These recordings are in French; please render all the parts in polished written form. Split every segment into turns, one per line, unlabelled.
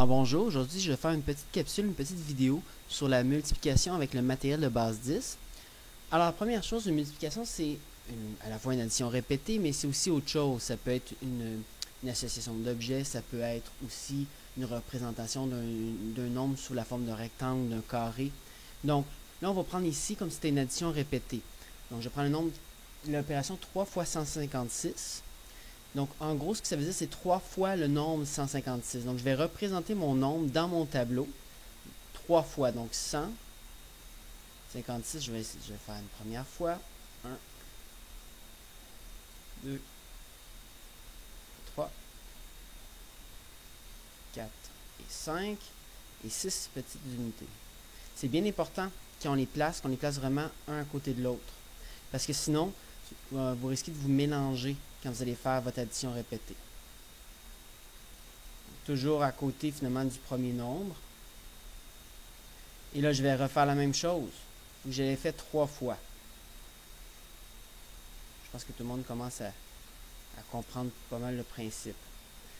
Bonjour, aujourd'hui je vais faire une petite capsule, une petite vidéo sur la multiplication avec le matériel de base 10. Alors la première chose, une multiplication c'est à la fois une addition répétée, mais c'est aussi autre chose. Ça peut être une association d'objets, ça peut être aussi une représentation d'un nombre sous la forme d'un rectangle, d'un carré. Donc là on va prendre ici comme si c'était une addition répétée. Donc je prends le nombre, l'opération 3 fois 156. Donc, en gros, ce que ça veut dire, c'est 3 fois le nombre 156. Donc, je vais représenter mon nombre dans mon tableau 3 fois. Donc, 156, je vais faire une première fois. 1, 2, 3, 4 et 5 et 6 petites unités. C'est bien important qu'on les place vraiment un à côté de l'autre. Parce que sinon, vous risquez de vous mélanger quand vous allez faire votre addition répétée. Toujours à côté finalement du premier nombre. Et là, je vais refaire la même chose. Je l'ai fait 3 fois. Je pense que tout le monde commence à comprendre pas mal le principe.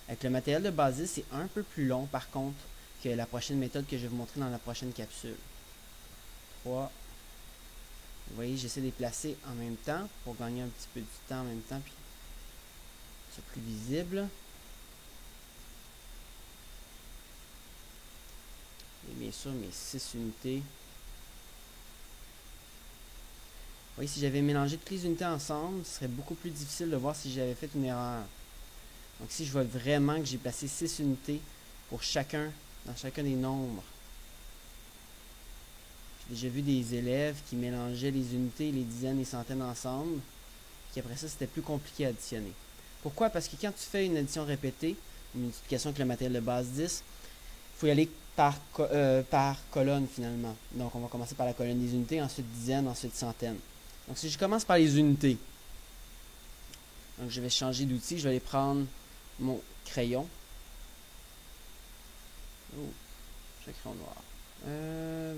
Avec le matériel de base 10, c'est un peu plus long par contre que la prochaine méthode que je vais vous montrer dans la prochaine capsule. 3. Vous voyez, j'essaie de les placer en même temps pour gagner un petit peu du temps en même temps, puis c'est plus visible. Et bien sûr, mes 6 unités. Vous voyez, si j'avais mélangé toutes les unités ensemble, ce serait beaucoup plus difficile de voir si j'avais fait une erreur. Donc ici, je vois vraiment que j'ai placé 6 unités pour dans chacun des nombres. J'ai déjà vu des élèves qui mélangeaient les unités, les dizaines et les centaines ensemble, puis après ça, c'était plus compliqué à additionner. Pourquoi? Parce que quand tu fais une addition répétée, une multiplication avec le matériel de base 10, il faut y aller par colonne finalement. Donc on va commencer par la colonne des unités, ensuite dizaines, ensuite centaines. Donc si je commence par les unités, donc je vais changer d'outil, je vais aller prendre mon crayon. Oh, j'ai un crayon noir.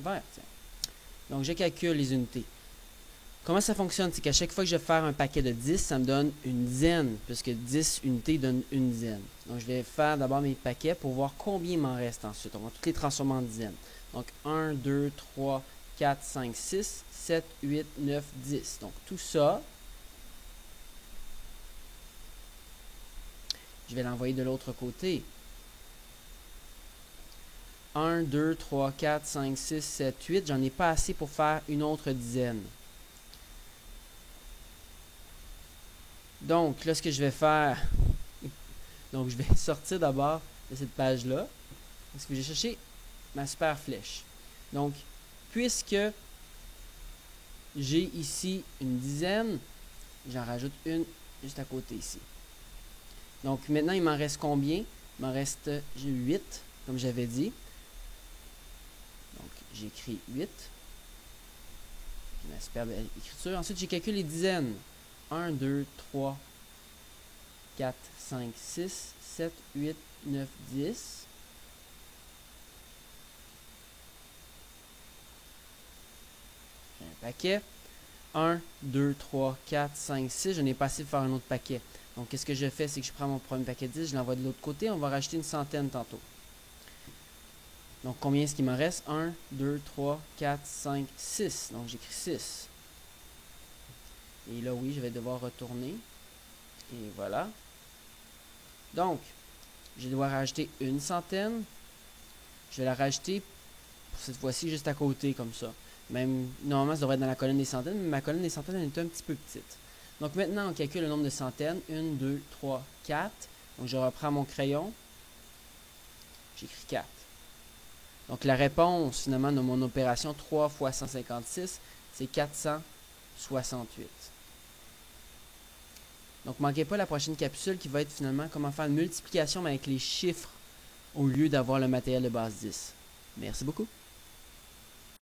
Vert, tiens. Donc je calcule les unités. Comment ça fonctionne? C'est qu'à chaque fois que je vais faire un paquet de 10, ça me donne une dizaine, puisque 10 unités donnent une dizaine. Donc je vais faire d'abord mes paquets pour voir combien il m'en reste ensuite. On va toutes les transformer en dizaines. Donc 1, 2, 3, 4, 5, 6, 7, 8, 9, 10. Donc tout ça, je vais l'envoyer de l'autre côté. 1, 2, 3, 4, 5, 6, 7, 8. J'en ai pas assez pour faire une autre dizaine. Donc, là, ce que je vais faire, donc je vais sortir d'abord de cette page-là, parce que j'ai cherché ma super flèche. Donc, puisque j'ai ici une dizaine, j'en rajoute une juste à côté ici. Donc, maintenant, il m'en reste combien? Il m'en reste 8, comme j'avais dit. Donc, j'écris 8. J'ai ma superbe écriture. Ensuite, j'ai calculé les dizaines. 1, 2, 3, 4, 5, 6, 7, 8, 9, 10. J'ai un paquet. 1, 2, 3, 4, 5, 6. Je n'ai pas assez de faire un autre paquet. Donc, qu'est-ce que je fais? C'est que je prends mon premier paquet de 10, je l'envoie de l'autre côté. On va rajouter une centaine tantôt. Donc, combien est-ce qu'il me reste? 1, 2, 3, 4, 5, 6. Donc, j'écris 6. Et là, oui, je vais devoir retourner. Et voilà. Donc, je vais devoir rajouter une centaine. Je vais la rajouter, pour cette fois-ci, juste à côté, comme ça. Même, normalement, ça devrait être dans la colonne des centaines, mais ma colonne des centaines, elle est un petit peu petite. Donc, maintenant, on calcule le nombre de centaines. 1, 2, 3, 4. Donc, je reprends mon crayon. J'écris 4. Donc, la réponse, finalement, de mon opération 3 fois 156, c'est 468. Donc, ne manquez pas la prochaine capsule qui va être finalement comment faire une multiplication mais avec les chiffres au lieu d'avoir le matériel de base 10. Merci beaucoup.